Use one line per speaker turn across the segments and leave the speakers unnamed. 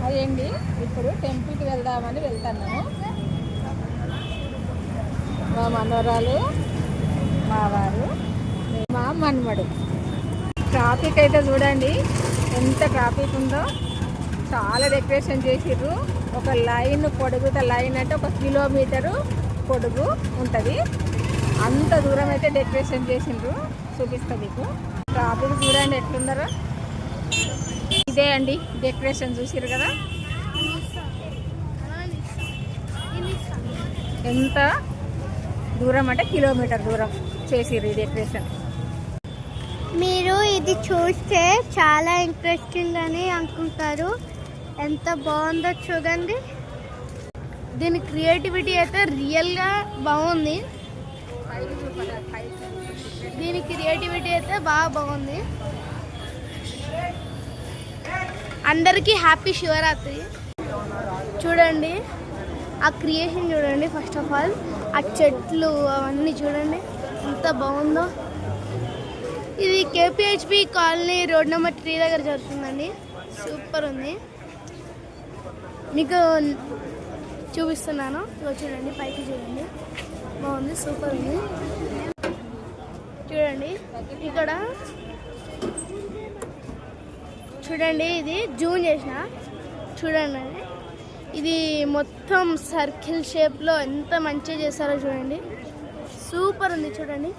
అదేండి ఇప్పుడు టెంపుల్కి వెళ్దామని వెళ్తున్నాము. మా మనవరాలు, మా వారు, మా మన్మడు. ట్రాఫిక్ అయితే చూడండి ఎంత ట్రాఫిక్ ఉందో. చాలా డెకరేషన్ చేసిర్రు. ఒక లైన్ పొడుగుత లైన్ అంటే 1 కిలోమీటరు పొడుగు ఉంటుంది. అంత దూరం అయితే డెకరేషన్ చేసిండ్రు. చూపిస్తా మీకు. ట్రాఫిక్ చూడండి ఎట్లున్నారో. ఇదే అండి డెకరేషన్ చూసిర్రు కదా ఎంత దూరం అంటే కిలోమీటర్ దూరం చేసిర్రు ఈ డెకరేషన్.
మీరు ఇది చూస్తే చాలా ఇంట్రెస్టింగ్ అని అనుకుంటారు. ఎంత బాగుందో చూడండి. దీని క్రియేటివిటీ అయితే రియల్గా బాగుంది. దీని క్రియేటివిటీ అయితే బాగుంది. అందరికీ హ్యాపీ శివరాత్రి. చూడండి ఆ క్రియేషన్ చూడండి. ఫస్ట్ ఆఫ్ ఆల్ ఆ చెట్లు అవన్నీ చూడండి ఎంత బాగుందో. ఇది కేపీహెచ్బి కాలనీ రోడ్ నెంబర్ 3 దగ్గర జరుగుతుందండి. సూపర్ ఉంది. మీకు చూపిస్తున్నాను. చూడండి పైకి చూడండి బాగుంది. సూపర్ ఉంది. చూడండి ఇక్కడ చూడండి. ఇది జూమ్ చేసిన చూడండి. ఇది మొత్తం సర్కిల్ షేప్లో ఎంత మంచిగా చేస్తారో చూడండి. సూపర్ ఉంది. చూడండి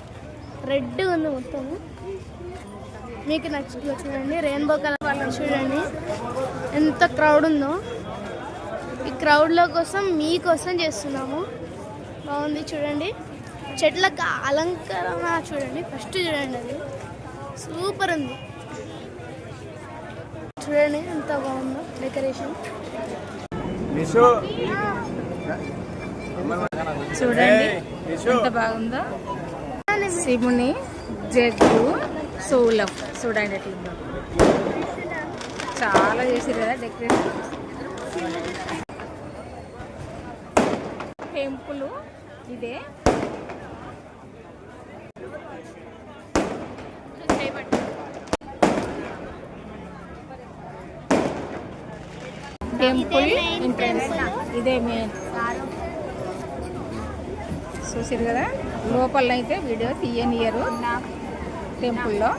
రెడ్ ఉంది మొత్తం. మీకు నచ్చిందో చూడండి. రెయిన్బో కలర్ చూడండి ఎంత క్రౌడ్ ఉందో. ఈ క్రౌడ్లో కోసం మీకోసం చేస్తున్నాము. బాగుంది చూడండి. చెట్లకు అలంకరణ చూడండి. ఫస్ట్ చూడండి అది సూపర్ ఉంది. చూడండి ఎంత బాగుందో డెకరేషన్.
చూడండి ఎంత బాగుందో. శివుని జగ్గు సూలం చూడండి ఎట్లుందో. చాలా చేసిర్రు కదా డెకరేషన్. టెంపుల్ ఇదే. టెంపుల్ ఎంట్రన్స్ ఇదే మెయిన్. చూసారు కదా. లోపల అయితే వీడియో తీయనియరు టెంపుల్లో.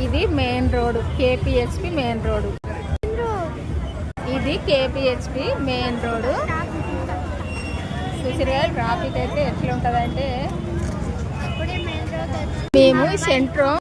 ఇది మెయిన్ రోడ్, కేపీహెచ్పి మెయిన్ రోడ్. ఇది కేపీహెచ్పి మెయిన్ రోడ్. చూసారు కదా ట్రాఫిక్ అయితే ఎట్లా ఉంటుందంటే. మేము సెంట్రో